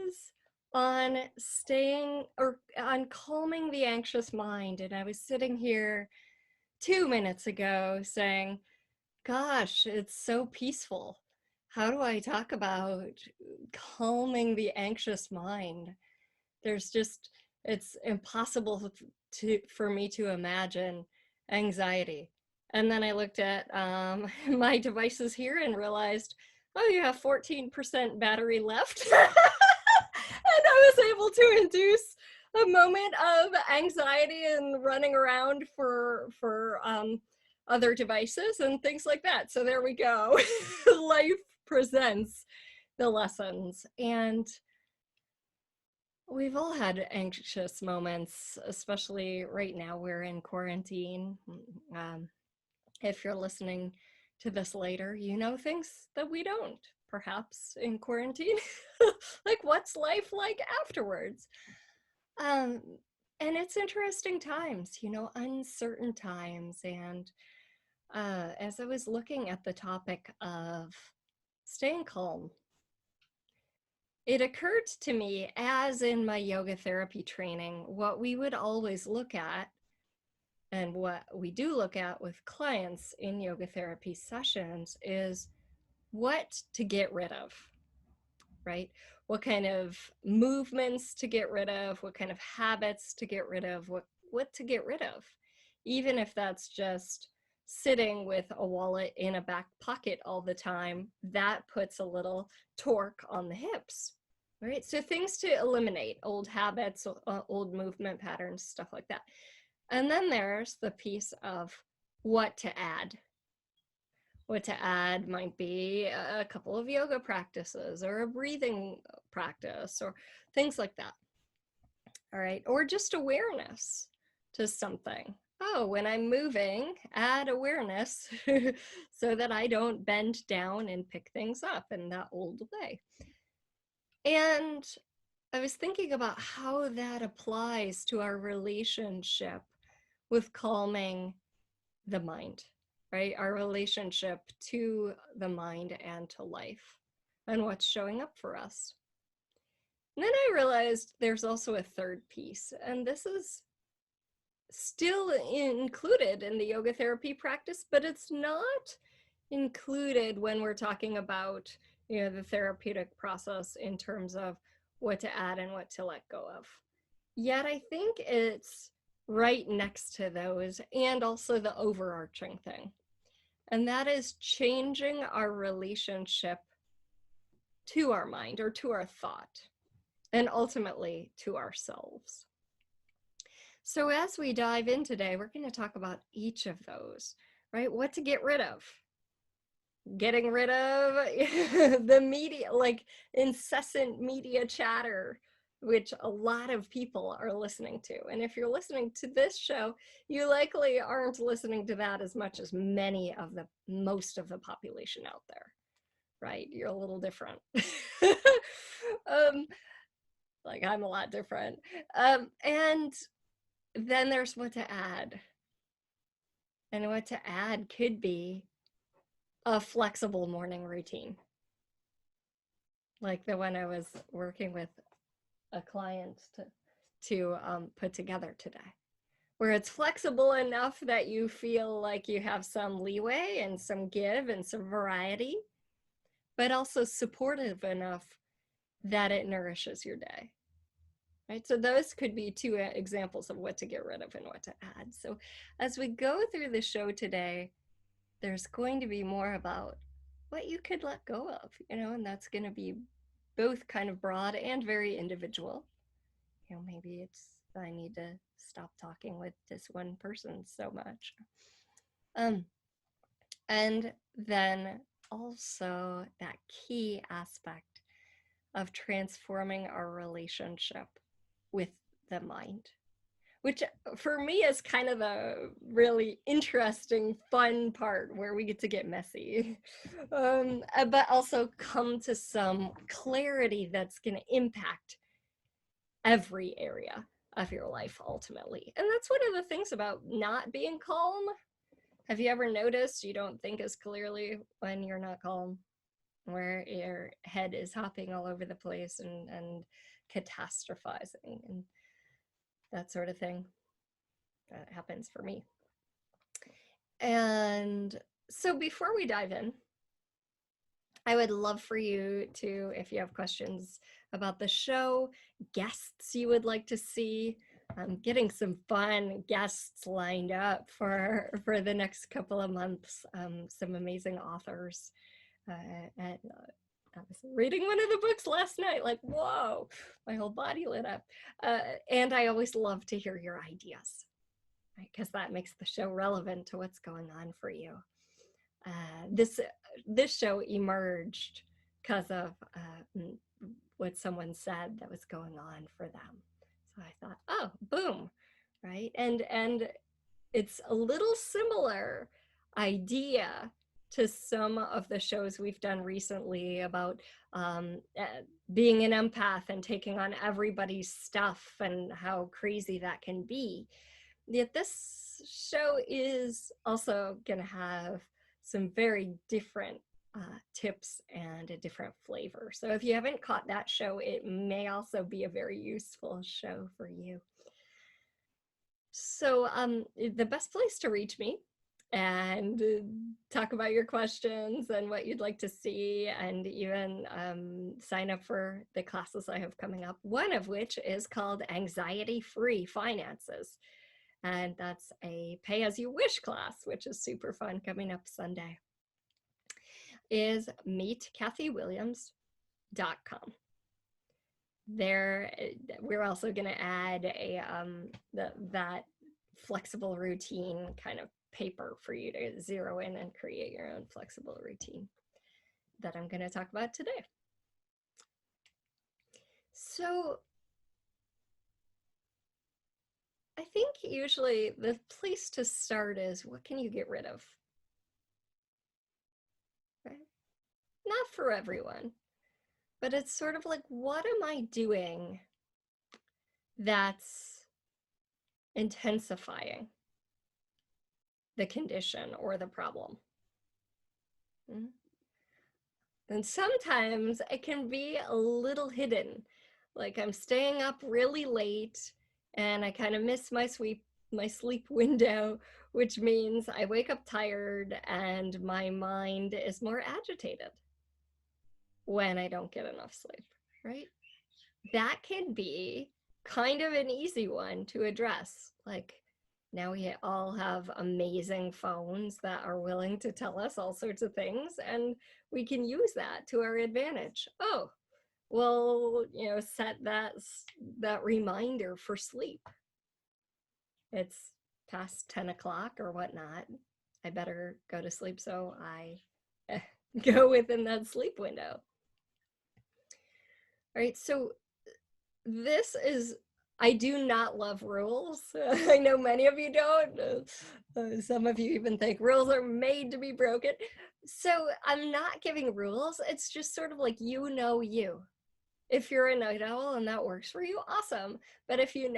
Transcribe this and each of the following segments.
is on staying or on calming the anxious mind. And I was sitting here 2 minutes ago saying, gosh, it's so peaceful. How do I talk about calming the anxious mind? There's just, it's impossible for me to imagine anxiety. And then I looked at my devices here and realized, oh, you have 14% battery left. And I was able to induce a moment of anxiety and running around for other devices and things like that. So there we go. Life presents the lessons. And we've all had anxious moments, especially right now we're in quarantine. Um, if you're listening to this later, you know things that we don't, perhaps in quarantine. Like, what's life like afterwards? Um, and it's interesting times, uncertain times. And as I was looking at the topic of staying calm, it occurred to me, as in my yoga therapy training, what we would always look at, and what we do look at with clients in yoga therapy sessions, is what to get rid of, right? What kind of movements to get rid of, what kind of habits to get rid of, what to get rid of, even if that's just sitting with a wallet in a back pocket all the time. That puts a little torque on the hips, right? So things to eliminate, old habits, old movement patterns, stuff like that. And then there's the piece of what to add. What to add might be a couple of yoga practices or a breathing practice or things like that. All right. Or just awareness to something. Oh, when I'm moving, add awareness so that I don't bend down and pick things up in that old way. And I was thinking about how that applies to our relationship with calming the mind, right? Our relationship to the mind and to life and what's showing up for us. And then I realized there's also a third piece, and this is still included in the yoga therapy practice, but it's not included when we're talking about, the therapeutic process in terms of what to add and what to let go of. Yet I think it's right next to those, and also the overarching thing. And that is changing our relationship to our mind or to our thought, and ultimately to ourselves. So as we dive in today, we're going to talk about each of those, right? What to get rid of. Getting rid of the media, like incessant media chatter, which a lot of people are listening to. And if you're listening to this show, you likely aren't listening to that as much as most of the population out there, right? You're a little different. Like, I'm a lot different. And then there's what to add. And what to add could be a flexible morning routine, like the one I was working with a client to put together today, where it's flexible enough that you feel like you have some leeway and some give and some variety, but also supportive enough that it nourishes your day. Right? So those could be two examples of what to get rid of and what to add. So as we go through the show today, there's going to be more about what you could let go of, and that's going to be both kind of broad and very individual. Maybe it's, I need to stop talking with this one person so much. And then also that key aspect of transforming our relationship with the mind, which for me is kind of a really interesting, fun part where we get to get messy, but also come to some clarity that's going to impact every area of your life ultimately. And that's one of the things about not being calm. Have you ever noticed you don't think as clearly when you're not calm? where your head is hopping all over the place and catastrophizing and that sort of thing. That happens for me. And so before we dive in, I would love for you to, if you have questions about the show, guests you would like to see, I'm getting some fun guests lined up for the next couple of months, some amazing authors. And I was reading one of the books last night, like, whoa, my whole body lit up. And I always love to hear your ideas, right? Because that makes the show relevant to what's going on for you. This show emerged because of what someone said that was going on for them. So I thought, oh, boom, right? And it's a little similar idea to some of the shows we've done recently about being an empath and taking on everybody's stuff and how crazy that can be. Yet this show is also going to have some very different tips and a different flavor. So if you haven't caught that show, it may also be a very useful show for you. So the best place to reach me and talk about your questions and what you'd like to see, and even sign up for the classes I have coming up, one of which is called Anxiety-Free Finances. And that's a pay-as-you-wish class, which is super fun, coming up Sunday, is meetkathywilliams.com. There, we're also going to add that flexible routine kind of paper for you to zero in and create your own flexible routine that I'm going to talk about today. So I think usually the place to start is, what can you get rid of? Right? Not for everyone, but it's sort of like, what am I doing that's intensifying the condition or the problem? And sometimes it can be a little hidden. Like I'm staying up really late and I kind of miss my sleep window, which means I wake up tired and my mind is more agitated when I don't get enough sleep, right? That can be kind of an easy one to address. Like, now we all have amazing phones that are willing to tell us all sorts of things, and we can use that to our advantage. Oh, well, set that reminder for sleep. It's past 10 o'clock or whatnot. I better go to sleep so I go within that sleep window. All right, so I do not love rules. I know many of you don't. Some of you even think rules are made to be broken. So I'm not giving rules. It's just sort of like, you. If you're a night owl and that works for you, awesome. But if you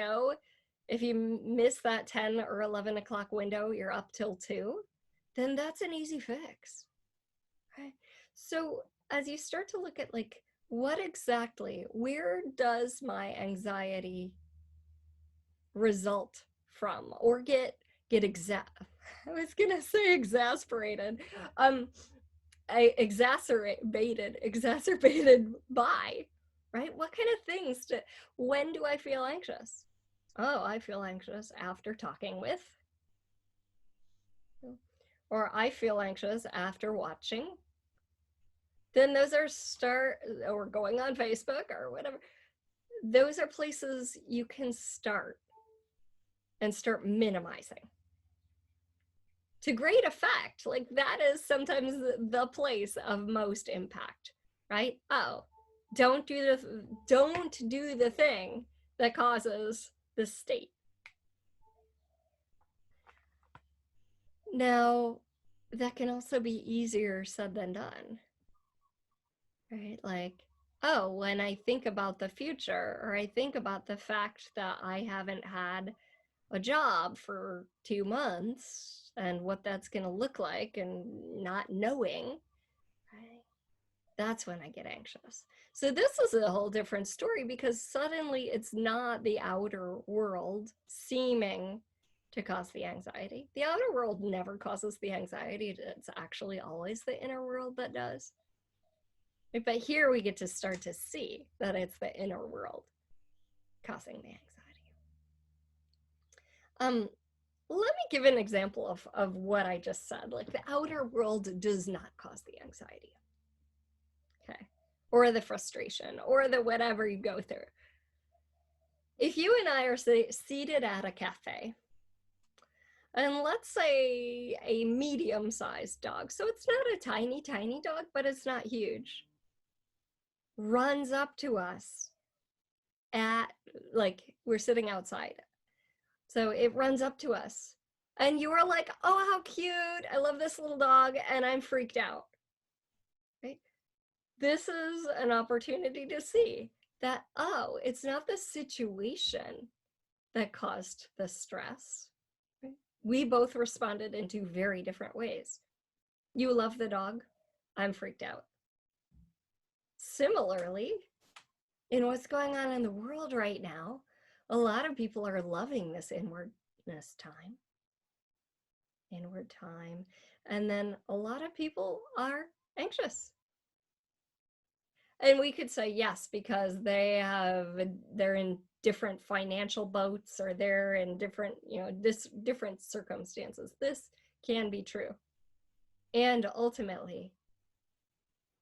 miss that 10 or 11 o'clock window, you're up till 2, then that's an easy fix. Okay? So as you start to look at like, where does my anxiety result from, or get I was gonna say exasperated, exacerbated by, right? What kind of things when do I feel anxious? Oh, I feel anxious after talking with, or I feel anxious after watching. Then those are or going on Facebook or whatever. Those are places you can start and start minimizing to great effect. Like, that is sometimes the place of most impact, right? Oh, don't do the thing that causes this state. Now, that can also be easier said than done, right? Like, oh, when I think about the future, or I think about the fact that I haven't had a job for 2 months and what that's going to look like, and not knowing, right? that's when I get anxious. So this is a whole different story, because suddenly it's not the outer world seeming to cause the anxiety. The outer world never causes the anxiety. It's actually always the inner world that does. But here we get to start to see that it's the inner world causing the anxiety. Let me give an example of what I just said. Like, the outer world does not cause the anxiety. Okay. Or the frustration, or the whatever you go through. If you and I are seated at a cafe, and let's say a medium-sized dog, so it's not a tiny, tiny dog, but it's not huge, runs up to us at, like, we're sitting outside. So it runs up to us, and you are like, oh, how cute. I love this little dog, and I'm freaked out. Right? This is an opportunity to see that, oh, it's not the situation that caused the stress. Right? We both responded in two very different ways. You love the dog, I'm freaked out. Similarly, in what's going on in the world right now, a lot of people are loving this inwardness time. Inward time. And then a lot of people are anxious. And we could say yes, because they're in different financial boats, or they're in different, different circumstances. This can be true. And ultimately,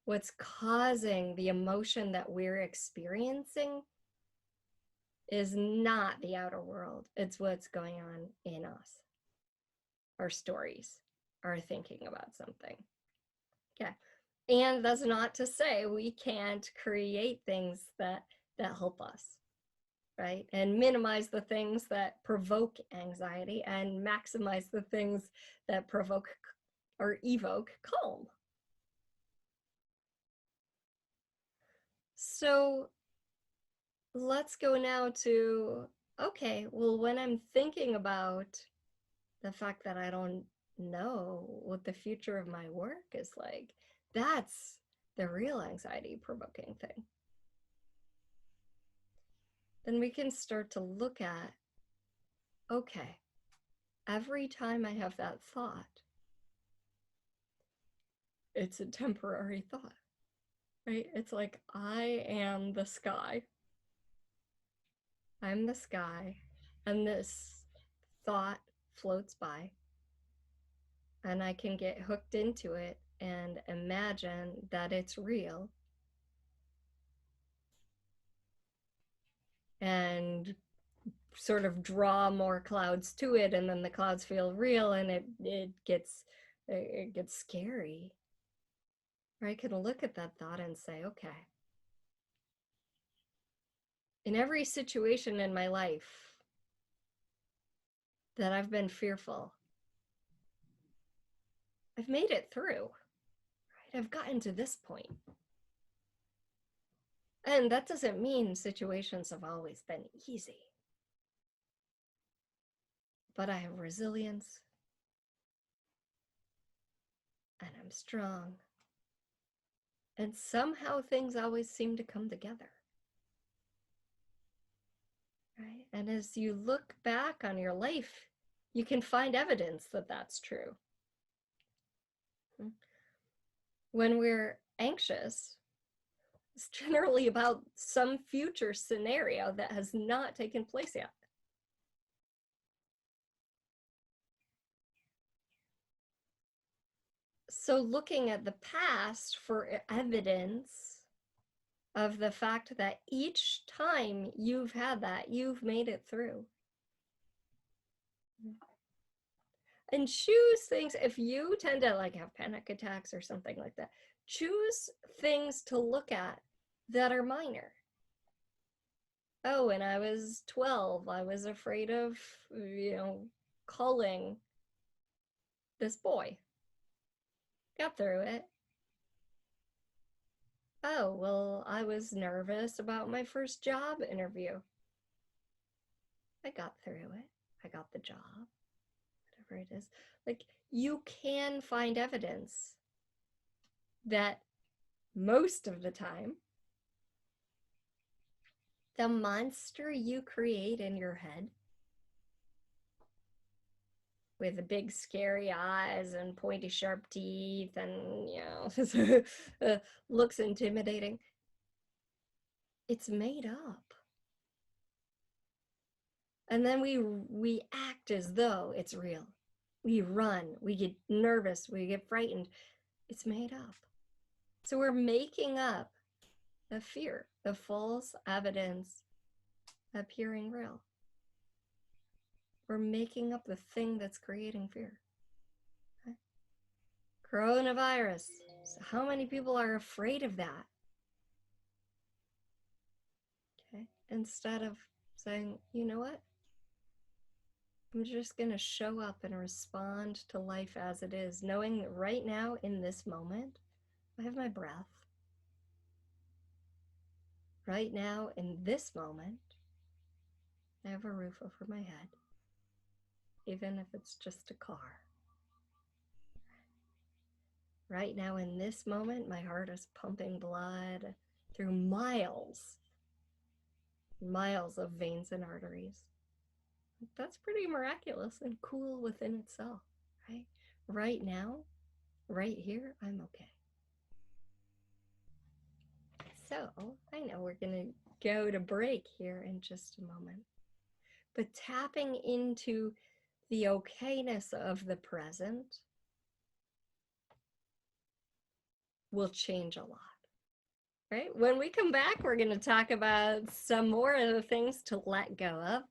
what's causing the emotion that we're experiencing is not the outer world. It's what's going on in us. Our stories, our thinking about something. Okay. And that's not to say we can't create things that help us, right? And minimize the things that provoke anxiety, and maximize the things that provoke or evoke calm. So let's go now to, okay, well, when I'm thinking about the fact that I don't know what the future of my work is like, that's the real anxiety provoking thing. Then we can start to look at, okay, every time I have that thought, it's a temporary thought, right? It's like, I am the sky. I'm the sky, and this thought floats by, and I can get hooked into it and imagine that it's real, and sort of draw more clouds to it, and then the clouds feel real, and it gets scary. Or I can look at that thought and say, okay, in every situation in my life that I've been fearful, I've made it through. Right? I've gotten to this point. And that doesn't mean situations have always been easy. But I have resilience, and I'm strong. And somehow things always seem to come together. Right? And as you look back on your life, you can find evidence that that's true. When we're anxious, it's generally about some future scenario that has not taken place yet. So looking at the past for evidence of the fact that each time you've had that, you've made it through. And choose things, if you tend to like have panic attacks or something like that, choose things to look at that are minor. Oh, when I was 12, I was afraid of, calling this boy. Got through it. Oh, well, I was nervous about my first job interview. I got through it. I got the job. Whatever it is. Like, you can find evidence that most of the time, the monster you create in your head with the big scary eyes and pointy sharp teeth and, looks intimidating, it's made up. And then we act as though it's real. We run, we get nervous, we get frightened. It's made up. So we're making up the fear, the false evidence appearing real. We're making up the thing that's creating fear. Okay? Coronavirus. So how many people are afraid of that? Okay. Instead of saying, you know what? I'm just going to show up and respond to life as it is, knowing that right now, in this moment, I have my breath. Right now, in this moment, I have a roof over my head, even if it's just a car. Right now, in this moment, my heart is pumping blood through miles of veins and arteries. That's pretty miraculous and cool within itself, right? Right now, right here, I'm okay. So I know we're going to go to break here in just a moment, but tapping into the okayness of the present will change a lot, right? When we come back, we're going to talk about some more of the things to let go of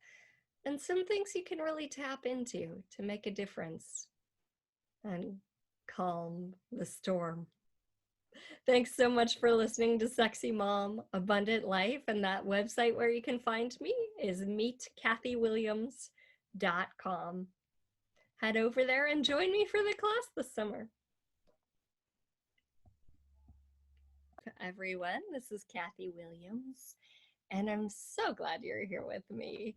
and some things you can really tap into to make a difference and calm the storm. Thanks so much for listening to Sexy Mom Abundant Life. And that website where you can find me is meetkathywilliams.com. Head over there and join me for the class this summer. Everyone, this is Kathy Williams, and I'm so glad you're here with me.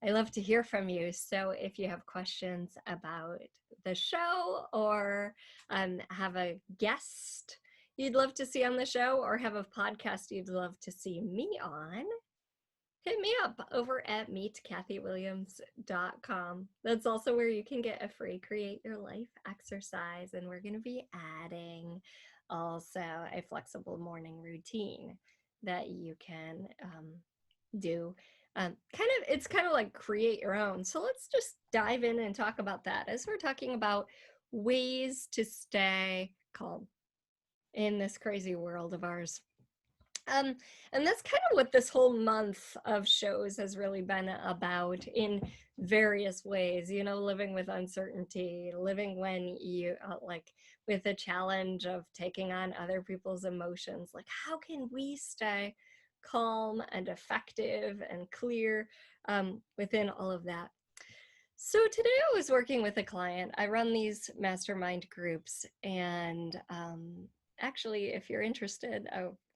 I love to hear from you. So if you have questions about the show or have a guest you'd love to see on the show or have a podcast you'd love to see me on, hit me up over at meetkathywilliams.com. That's also where you can get a free Create Your Life exercise, and we're going to be adding also a flexible morning routine that you can do. It's kind of like create your own. So let's just dive in and talk about that as we're talking about ways to stay calm in this crazy world of ours. And that's kind of what this whole month of shows has really been about in various ways, living with uncertainty, living when you with the challenge of taking on other people's emotions. Like, how can we stay calm and effective and clear within all of that? So today I was working with a client. I run these mastermind groups, and actually, if you're interested,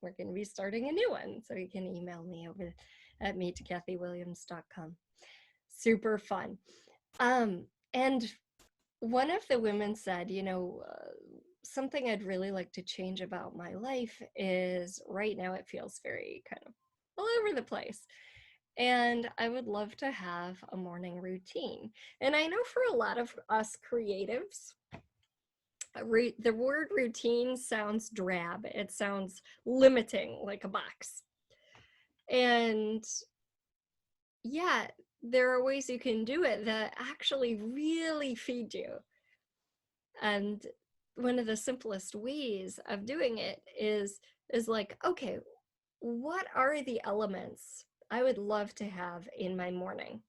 we're going to be starting a new one. So you can email me over at meetkathywilliams.com. Super fun. And one of the women said, something I'd really like to change about my life is right now it feels very kind of all over the place. And I would love to have a morning routine. And I know for a lot of us creatives, the word routine sounds drab. It sounds limiting, like a box. And yeah, there are ways you can do it that actually really feed you. And one of the simplest ways of doing it is like, okay, what are the elements I would love to have in my morning,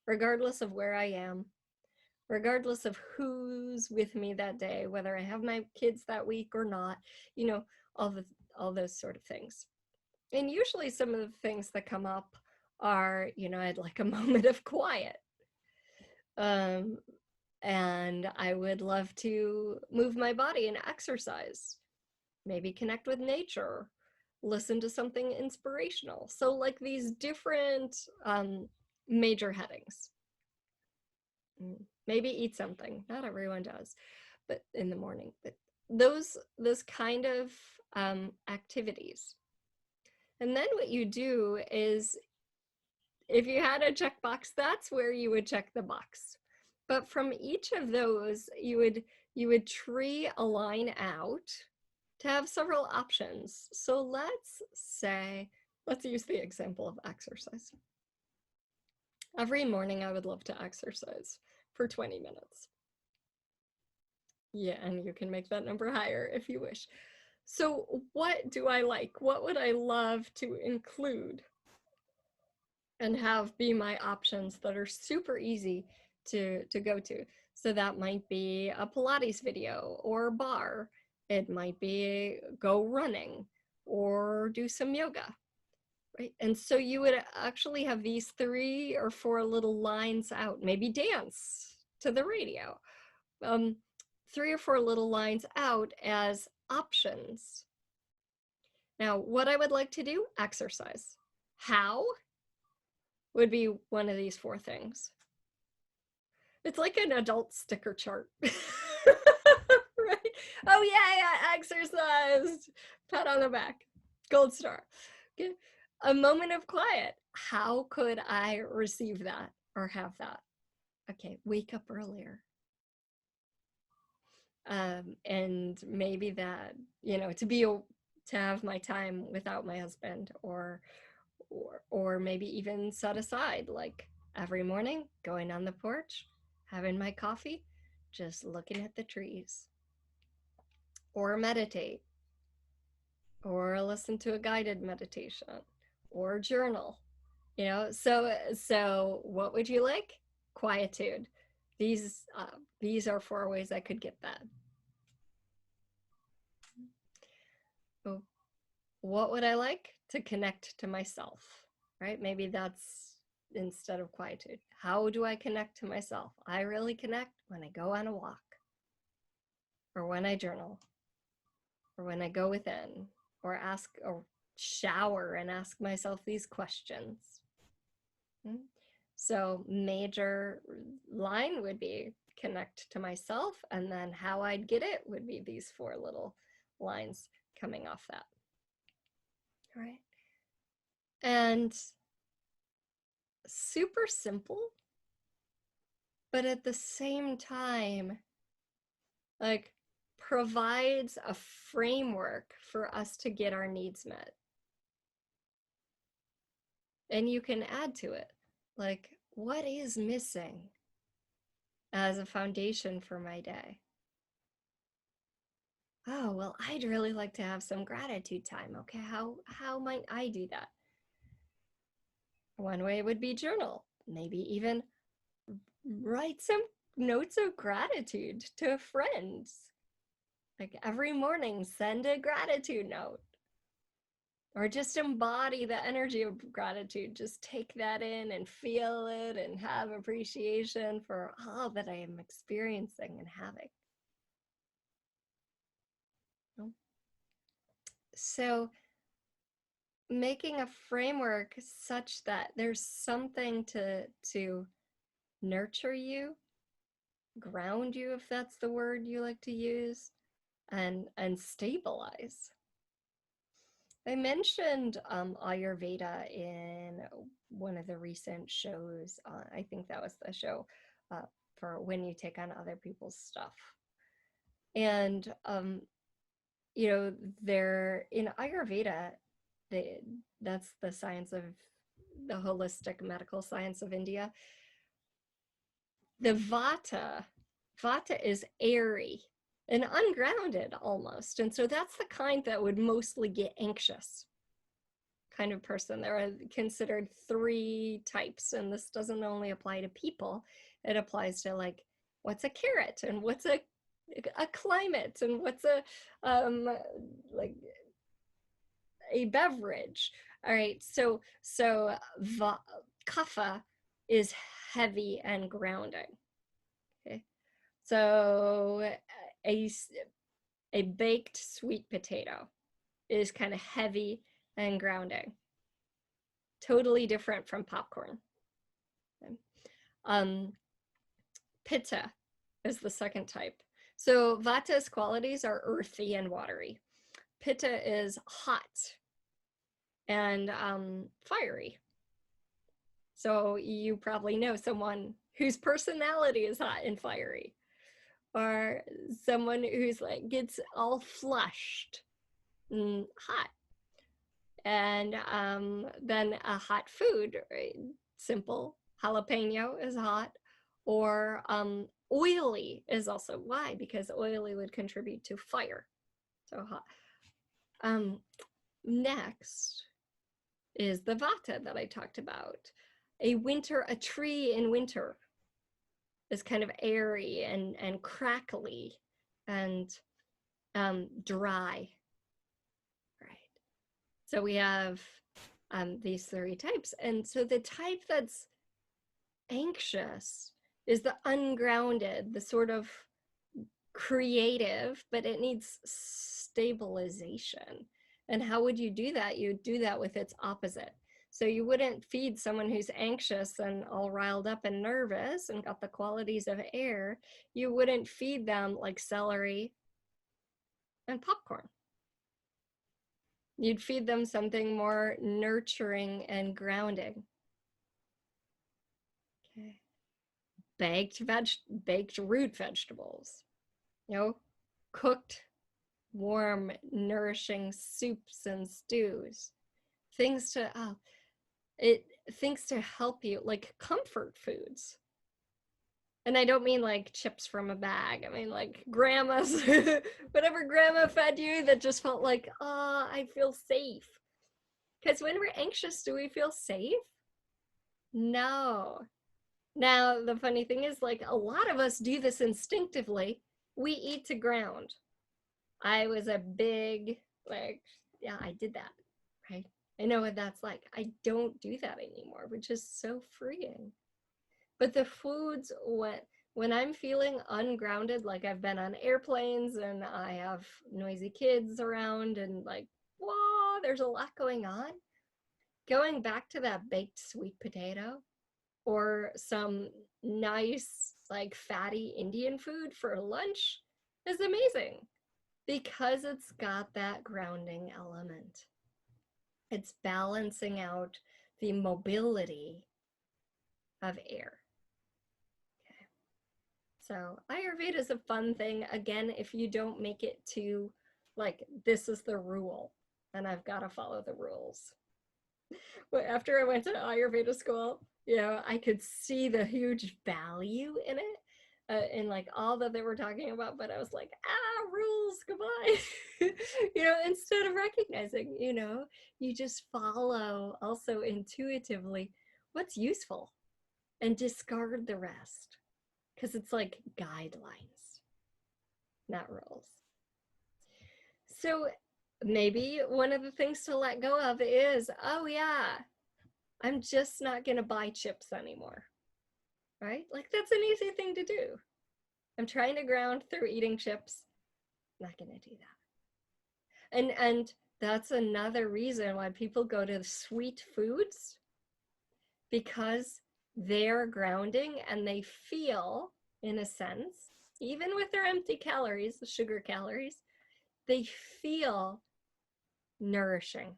regardless of where I am, regardless of who's with me that day, whether I have my kids that week or not, all those sort of things. And usually some of the things that come up are, I'd like a moment of quiet. And I would love to move my body and exercise, maybe connect with nature, listen to something inspirational. So like these different major headings. Maybe eat something. Not everyone does, but in the morning. But those kind of activities. And then what you do is, if you had a checkbox, that's where you would check the box. But from each of those, you would tree a line out to have several options. So let's use the example of exercise. Every morning I would love to exercise for 20 minutes. Yeah, and you can make that number higher if you wish. So what do I like? What would I love to include and have be my options that are super easy to go to? So that might be a Pilates video or bar. It might be go running or do some yoga, right? And so you would actually have these 3 or 4 little lines out, maybe dance to the radio. 3 or 4 little lines out as options. Now, what I would like to do, exercise. How would be one of these 4 things. It's like an adult sticker chart. Right? Oh yeah, exercised. Pat on the back. Gold star. Okay. A moment of quiet. How could I receive that or have that? Okay, wake up earlier. And maybe that, to have my time without my husband, or maybe even set aside, like every morning going on the porch, having my coffee, just looking at the trees, or meditate, or listen to a guided meditation, or journal. So what would you like? Quietude. These are 4 ways I could get that. Oh, what would I like? To connect to myself, right? Maybe that's instead of quietude. How do I connect to myself? I really connect when I go on a walk, or when I journal, or when I go within, or shower and ask myself these questions. So major line would be connect to myself, and then how I'd get it would be these 4 little lines coming off that. All right. And super simple, but at the same time, like, provides a framework for us to get our needs met. And you can add to it, like, what is missing as a foundation for my day? Oh, well, I'd really like to have some gratitude time. Okay, how might I do that? One way would be journal. Maybe even write some notes of gratitude to friends. Like every morning, send a gratitude note. Or just embody the energy of gratitude. Just take that in and feel it and have appreciation for all that I am experiencing and having. So making a framework such that there's something to nurture you, ground you, if that's the word you like to use, and stabilize. I mentioned Ayurveda in one of the recent shows. I think that was the show for when you take on other people's stuff. And, there in Ayurveda, that's the science of the holistic medical science of India. The vata is airy and ungrounded almost. And so that's the kind that would mostly get anxious kind of person. There are considered 3 types, and this doesn't only apply to people. It applies to, like, what's a carrot, and what's a climate, and what's a like a beverage. All right, so kapha is heavy and grounding. Okay, so a baked sweet potato is kind of heavy and grounding. Totally different from popcorn. Okay. Pitta is the second type. So vata's qualities are earthy and watery. Pitta is hot and fiery. So you probably know someone whose personality is hot and fiery, or someone who's like gets all flushed and hot. And then a hot food, right? Simple jalapeno is hot, or oily is also. Why? Because oily would contribute to fire. So hot. Next is the vata that I talked about. A tree in winter is kind of airy and crackly and dry, right? So we have these three types. And so the type that's anxious is the ungrounded, the sort of creative, but it needs stabilization. And how would you do that? You'd do that with its opposite. So you wouldn't feed someone who's anxious and all riled up and nervous and got the qualities of air. You wouldn't feed them like celery and popcorn. You'd feed them something more nurturing and grounding. Okay. Baked root vegetables, cooked, warm, nourishing soups and stews, things to help you, like comfort foods. And I don't mean like chips from a bag. I mean like grandma's, whatever grandma fed you that just felt like, I feel safe. Because when we're anxious, do we feel safe? No. Now, the funny thing is, like, a lot of us do this instinctively. We eat to ground. I was a big, like, yeah, I did that, right? I know what that's like. I don't do that anymore, which is so freeing. But the foods, when I'm feeling ungrounded, like I've been on airplanes and I have noisy kids around and like, whoa, there's a lot going on. Going back to that baked sweet potato or some nice, like fatty Indian food for lunch is amazing because it's got that grounding element. It's balancing out the mobility of air. Okay. So Ayurveda is a fun thing. Again, if you don't make it to like, this is the rule and I've got to follow the rules. But after I went to Ayurveda school, I could see the huge value in it, in like all that they were talking about, but I was like, rules, goodbye. Instead of recognizing, you just follow also intuitively what's useful and discard the rest, because it's like guidelines, not rules. So maybe one of the things to let go of is, oh yeah, I'm just not going to buy chips anymore, right? Like that's an easy thing to do. I'm trying to ground through eating chips. Not going to do that. And that's another reason why people go to sweet foods, because they're grounding and they feel, in a sense, even with their empty calories, the sugar calories, they feel nourishing.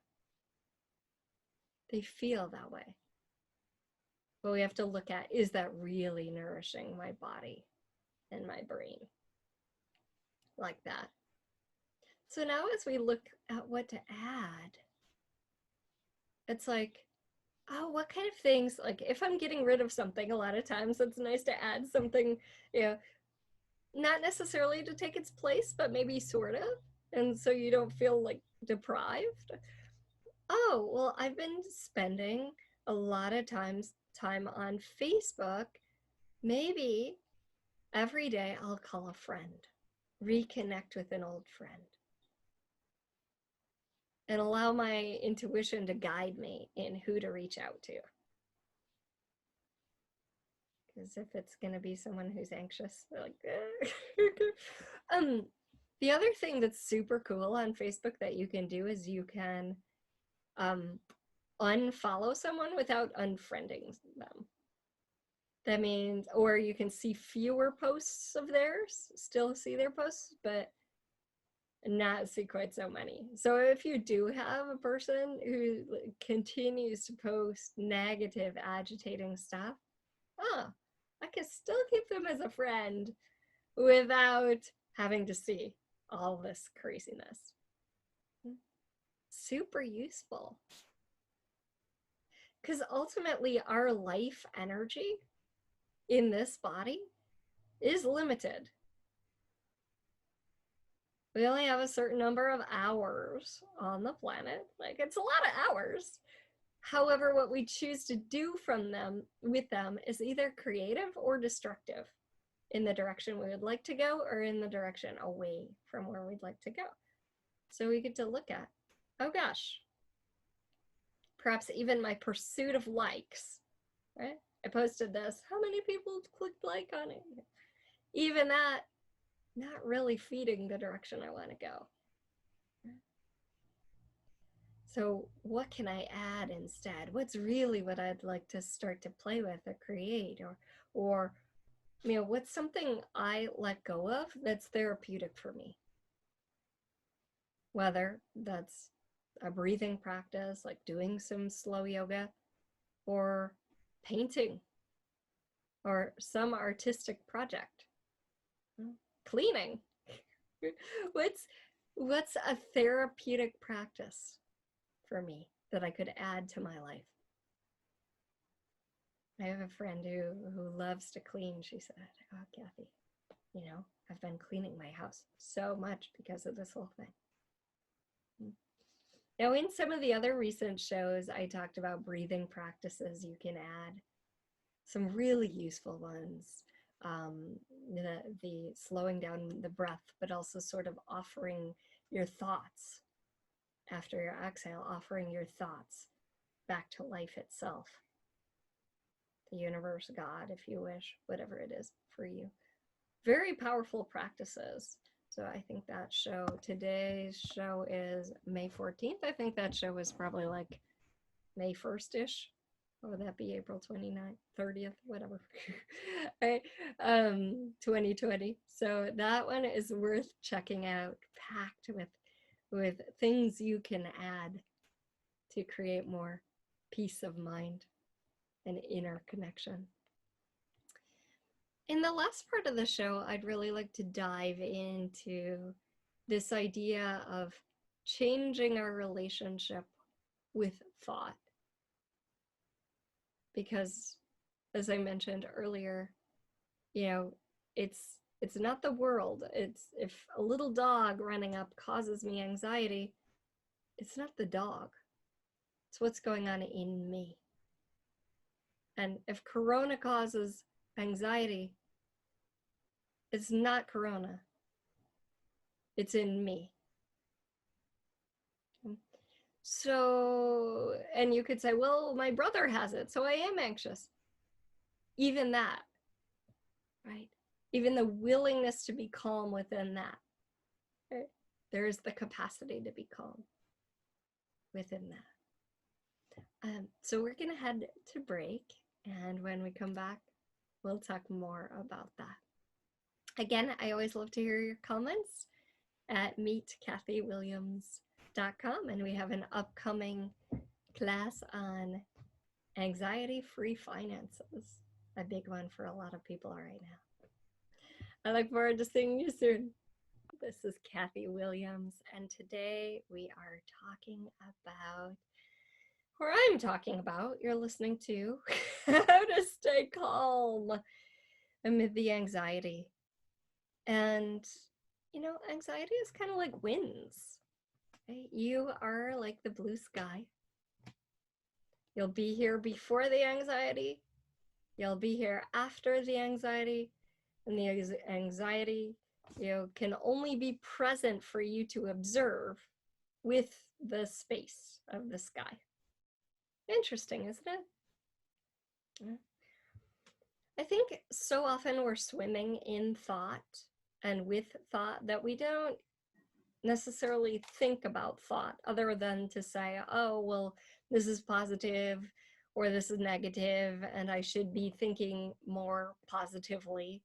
They feel that way. But we have to look at, is that really nourishing my body and my brain? Like that. So now as we look at what to add, it's like, what kind of things, like if I'm getting rid of something, a lot of times it's nice to add something, not necessarily to take its place, but maybe sort of. And so you don't feel like deprived. Oh, well, I've been spending a lot of time on Facebook. Maybe every day I'll call a friend, reconnect with an old friend, and allow my intuition to guide me in who to reach out to. Because if it's going to be someone who's anxious, they're like, the other thing that's super cool on Facebook that you can do is you can unfollow someone without unfriending them. That means, or you can see fewer posts of theirs, still see their posts, but not see quite so many. So if you do have a person who continues to post negative, agitating stuff, oh, I can still keep them as a friend without having to see all this craziness. Super useful. Because ultimately, our life energy in this body is limited. We only have a certain number of hours on the planet. Like, it's a lot of hours. However, what we choose to do with them is either creative or destructive in the direction we would like to go or in the direction away from where we'd like to go. So we get to look at, oh gosh, perhaps even my pursuit of likes, right? I posted this. How many people clicked like on it? Even that, not really feeding the direction I want to go. So what can I add instead? What's really what I'd like to start to play with or create, or what's something I let go of that's therapeutic for me? Whether that's a breathing practice, like doing some slow yoga, or painting, or some artistic project, cleaning. What's a therapeutic practice for me that I could add to my life? I have a friend who loves to clean. She said, oh, Kathy, I've been cleaning my house so much because of this whole thing. Now, in some of the other recent shows, I talked about breathing practices you can add. Some really useful ones. The slowing down the breath, but also sort of offering your thoughts after your exhale, offering your thoughts back to life itself. The universe, God, if you wish, whatever it is for you. Very powerful practices. So I think that show, today's show is May 14th. I think that show was probably like May 1st-ish. Or would that be April 29th, 30th, whatever. Right? 2020. So that one is worth checking out, packed with things you can add to create more peace of mind and inner connection. In the last part of the show, I'd really like to dive into this idea of changing our relationship with thought. Because, as I mentioned earlier, it's not the world. It's if a little dog running up causes me anxiety, it's not the dog. It's what's going on in me. And if Corona causes anxiety, it's not Corona. It's in me. So, and you could say, well, my brother has it, so I am anxious. Even that, right? Even the willingness to be calm within that, right? There is the capacity to be calm within that. So we're going to head to break, and when we come back, we'll talk more about that. Again, I always love to hear your comments at meetkathywilliams.com, and we have an upcoming class on anxiety-free finances, a big one for a lot of people right now. I look forward to seeing you soon. This is Kathy Williams, and today we are talking about, or I'm talking about, you're listening to, how to stay calm amid the anxiety. And, anxiety is kind of like winds, right? You are like the blue sky. You'll be here before the anxiety. You'll be here after the anxiety. And the anxiety, can only be present for you to observe with the space of the sky. Interesting, isn't it? I think so often we're swimming in thought and with thought that we don't necessarily think about thought other than to say, oh, well, this is positive or this is negative and I should be thinking more positively.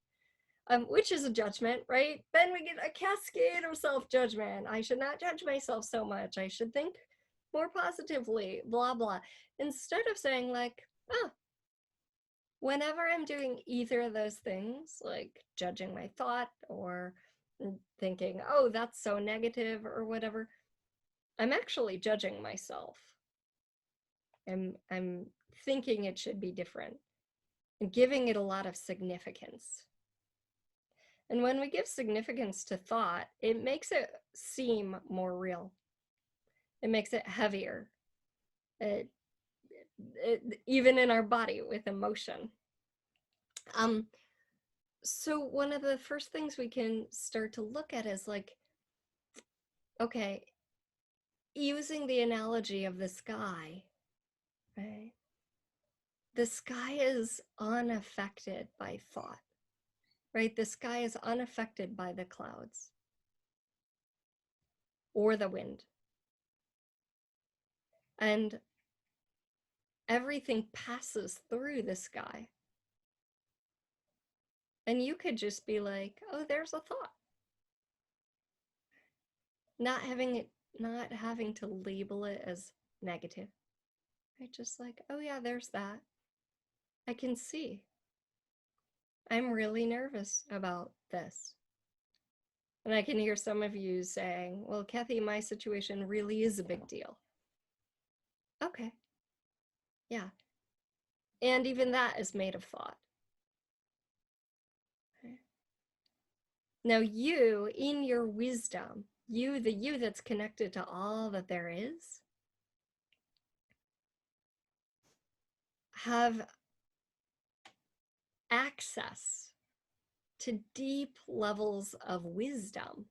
which is a judgment, right? Then we get a cascade of self-judgment. I should not judge myself so much. I should think more positively, blah, blah. Instead of saying like, oh, whenever I'm doing either of those things, like judging my thought or thinking, oh, that's so negative or whatever, I'm actually judging myself. I'm thinking it should be different and giving it a lot of significance. And when we give significance to thought, it makes it seem more real. It makes it heavier, even in our body with emotion. So one of the first things we can start to look at is like, okay, using the analogy of the sky, right? The sky is unaffected by thought, right? The sky is unaffected by the clouds or the wind. And everything passes through the sky. And you could just be like, oh, there's a thought. Not having to label it as negative. Right? Just like, oh yeah, there's that. I can see. I'm really nervous about this. And I can hear some of you saying, well, Kathy, my situation really is a big deal. Okay. Yeah. And even that is made of thought. Okay. Now you, in your wisdom, you, the you that's connected to all that there is, have access to deep levels of wisdom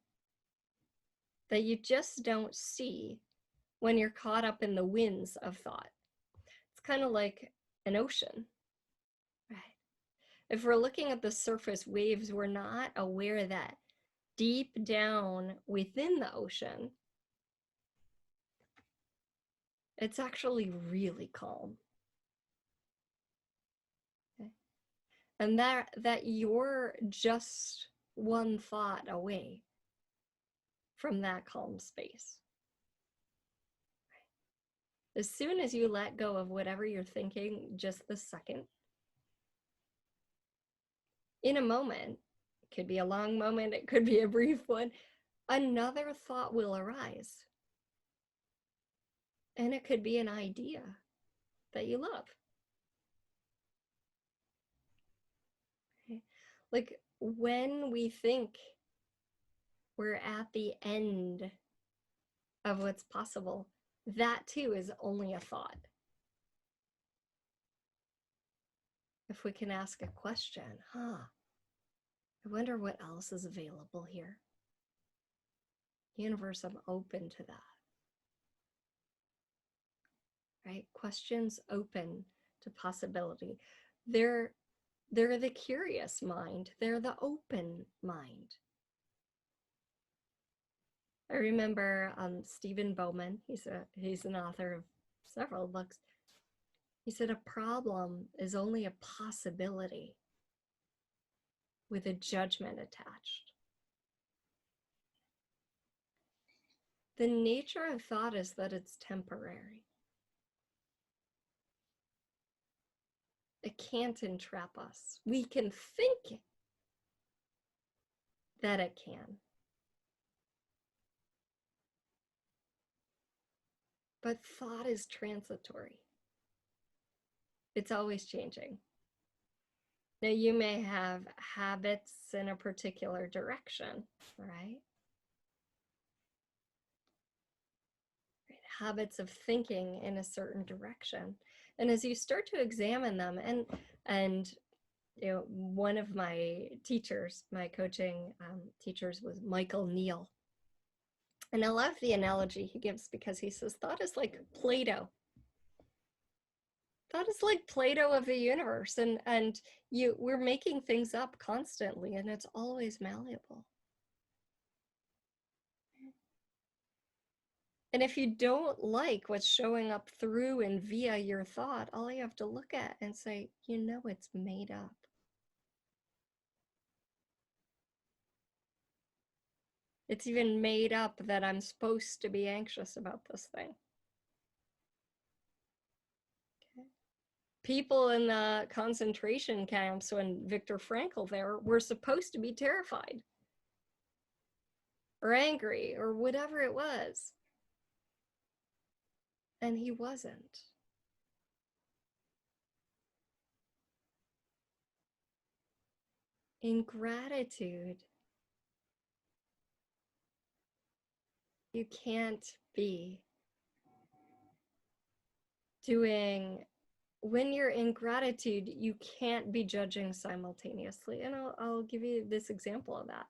that you just don't see when you're caught up in the winds of thought. It's kind of like an ocean, right? If we're looking at the surface waves, we're not aware that deep down within the ocean, it's actually really calm. Okay? And that you're just one thought away from that calm space. As soon as you let go of whatever you're thinking just the second, in a moment, it could be a long moment, it could be a brief one, another thought will arise. And it could be an idea that you love. Okay? Like when we think we're at the end of what's possible, that too is only a thought. If we can ask a question, I wonder what else is available here. Universe, I'm open to that. Right? Questions open to possibility. They're the curious mind. They're the open mind. I remember Stephen Bowman, he's an author of several books. He said a problem is only a possibility with a judgment attached. The nature of thought is that it's temporary. It can't entrap us. We can think that it can. But thought is transitory. It's always changing. Now, you may have habits in a particular direction, right? Habits of thinking in a certain direction. And as you start to examine them, and you know, one of my teachers, my coaching teachers was Michael Neal. And I love the analogy he gives because he says thought is like Plato. Thought is like Plato of the universe, and we're making things up constantly, and it's always malleable. And if you don't like what's showing up through and via your thought, all you have to look at and say, you know, it's made up. It's even made up that I'm supposed to be anxious about this thing. Okay. People in the concentration camps when Viktor Frankl there were supposed to be terrified or angry or whatever it was. And he wasn't. In gratitude, you can't be doing, when you're in gratitude, you can't be judging simultaneously. And I'll give you this example of that.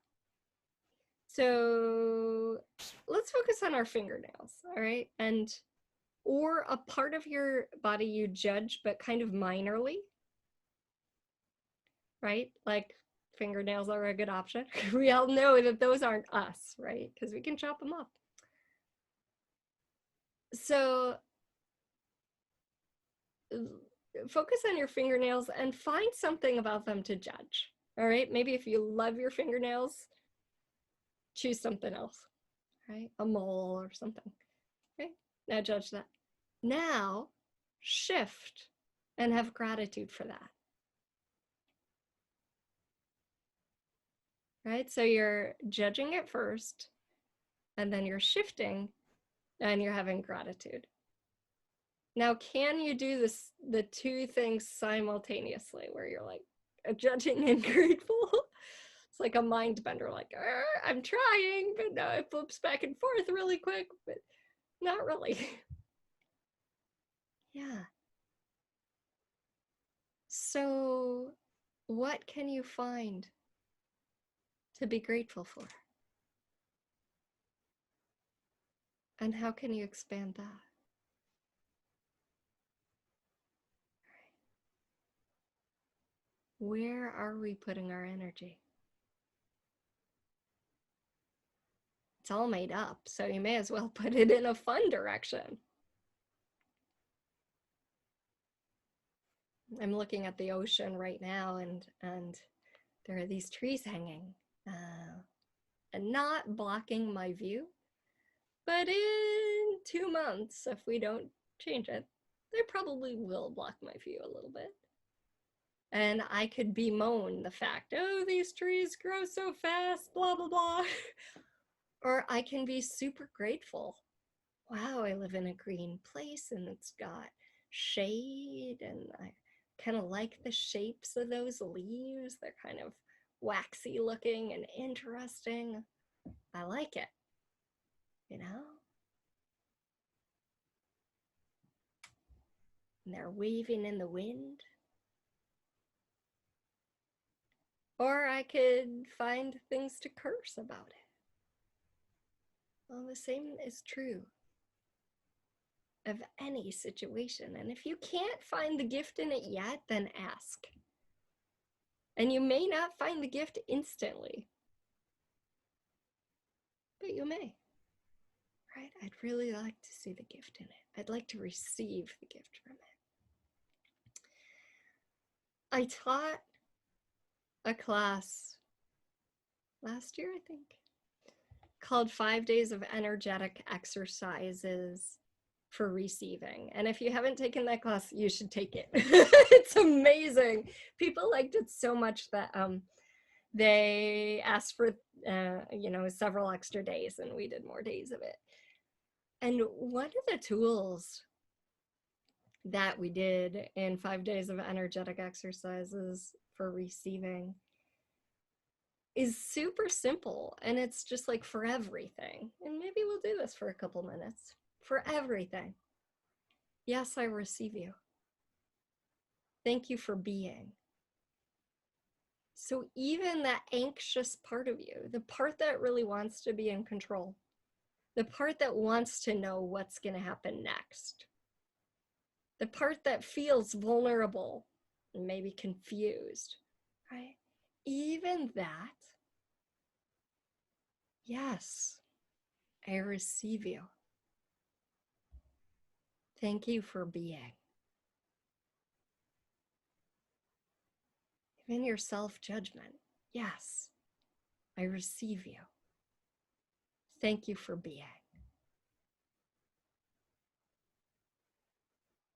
So let's focus on our fingernails, all right? Or a part of your body you judge, but kind of minorly, right? Like fingernails are a good option. We all know that those aren't us, right? Because we can chop them up. So focus on your fingernails and find something about them to judge. All right. Maybe if you love your fingernails, choose something else, right? A mole or something. Okay. Now judge that. Now shift and have gratitude for that. Right. So you're judging it first, and then you're shifting and you're having gratitude. Now, can you do this, the two things simultaneously where you're like judging and grateful? It's like a mind bender, like, I'm trying, but no, it flips back and forth really quick, but not really. Yeah. So, what can you find to be grateful for? And how can you expand that? Where are we putting our energy? It's all made up, so you may as well put it in a fun direction. I'm looking at the ocean right now, and there are these trees hanging, and not blocking my view. But in 2 months, if we don't change it, they probably will block my view a little bit. And I could bemoan the fact, oh, these trees grow so fast, blah, blah, blah. Or I can be super grateful. Wow, I live in a green place and it's got shade, and I kind of like the shapes of those leaves. They're kind of waxy looking and interesting. I like it, you know? And they're waving in the wind. Or I could find things to curse about it. Well, the same is true of any situation. And if you can't find the gift in it yet, then ask. And you may not find the gift instantly, but you may. Right? I'd really like to see the gift in it. I'd like to receive the gift from it. I taught a class last year, I think, called 5 Days of Energetic Exercises for Receiving. And if you haven't taken that class, you should take it. It's amazing. People liked it so much that they asked for several extra days, and we did more days of it. And one of the tools that we did in 5 Days of Energetic Exercises for Receiving is super simple, and it's just like for everything. And maybe we'll do this for a couple minutes. For everything. Yes, I receive you. Thank you for being. So even that anxious part of you, the part that really wants to be in control, the part that wants to know what's going to happen next, the part that feels vulnerable and maybe confused, right? Even that, yes, I receive you. Thank you for being. Even your self-judgment, yes, I receive you. Thank you for being.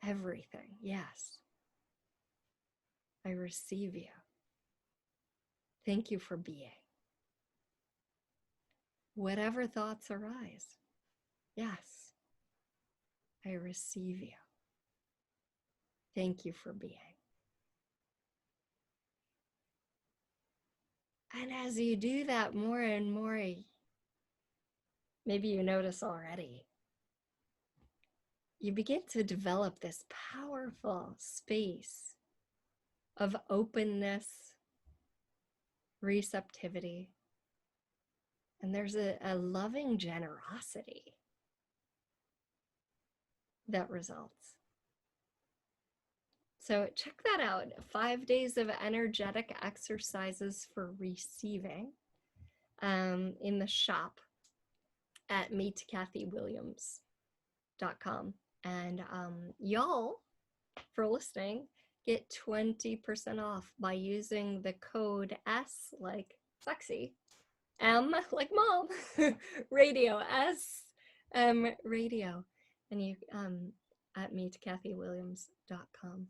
Everything, yes. I receive you. Thank you for being. Whatever thoughts arise, yes, I receive you. Thank you for being. And as you do that more and more, maybe you notice already, you begin to develop this powerful space of openness, receptivity, and there's a loving generosity that results. So check that out. 5 days of energetic exercises for receiving in the shop at meetkathywilliams.com. And y'all, for listening, get 20% off by using the code S like sexy, M like mom, radio, S radio, and you at meetkathywilliams.com.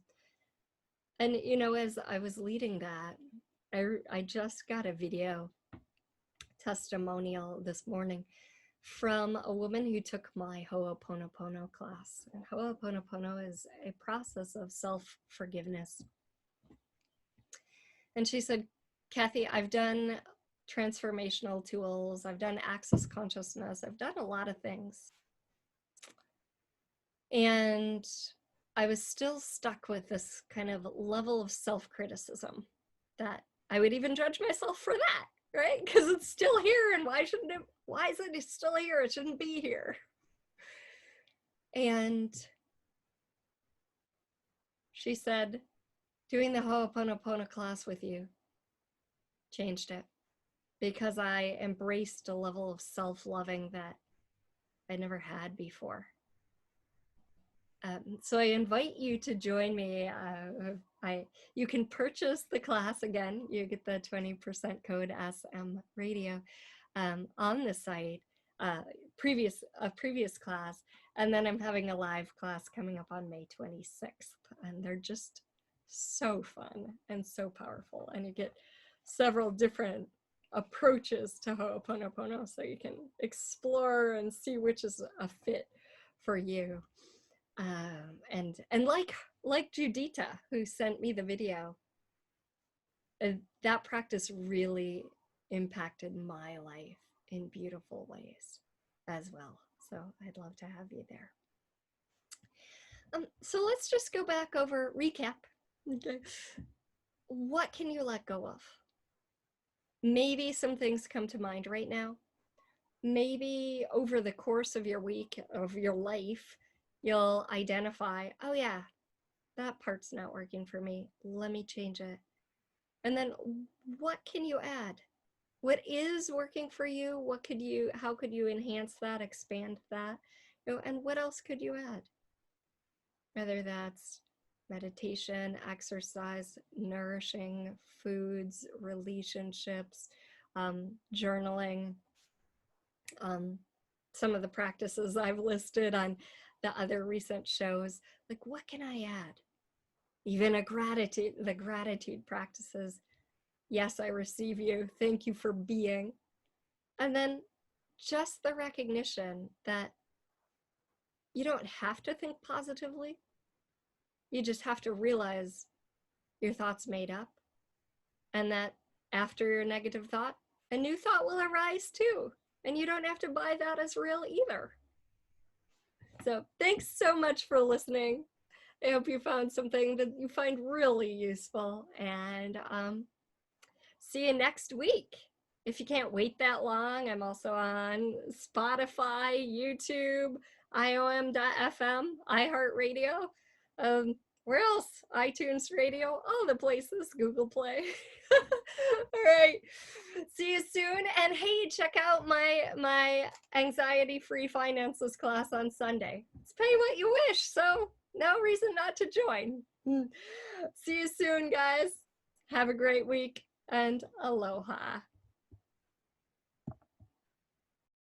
And you know, as I was leading that, I just got a video testimonial this morning from a woman who took my Ho'oponopono class. And Ho'oponopono is a process of self-forgiveness. And she said, Kathy, I've done transformational tools, I've done access consciousness, I've done a lot of things. And I was still stuck with this kind of level of self-criticism that I would even judge myself for that, right? Because it's still here, and why isn't it still here? It shouldn't be here. And she said, doing the Ho'oponopono class with you changed it, because I embraced a level of self-loving that I never had before. So I invite you to join me. You can purchase the class again. You get the 20% code SM Radio on the site. Previous class, and then I'm having a live class coming up on May 26th, and they're just so fun and so powerful. And you get several different approaches to Ho'oponopono, so you can explore and see which is a fit for you. And like Judita, who sent me the video, that practice really impacted my life in beautiful ways as well. So I'd love to have you there. So let's just go back over recap. Okay. What can you let go of? Maybe some things come to mind right now. Maybe over the course of your week, of your life, you'll identify, oh yeah, that part's not working for me. Let me change it. And then what can you add? What is working for you? How could you enhance that, expand that? And what else could you add? Whether that's meditation, exercise, nourishing foods, relationships, journaling, some of the practices I've listed on the other recent shows. Like, what can I add? Even the gratitude practices. Yes, I receive you. Thank you for being. And then just the recognition that you don't have to think positively. You just have to realize your thought's made up, and that after your negative thought, a new thought will arise too. And you don't have to buy that as real either. So thanks so much for listening. I hope you found something that you find really useful, and see you next week. If you can't wait that long, I'm also on Spotify, YouTube, IOM.FM, iHeartRadio. Where else? iTunes Radio, all the places, Google Play. All right. See you soon. And hey, check out my anxiety-free finances class on Sunday. It's pay what you wish, so no reason not to join. See you soon, guys. Have a great week, and aloha.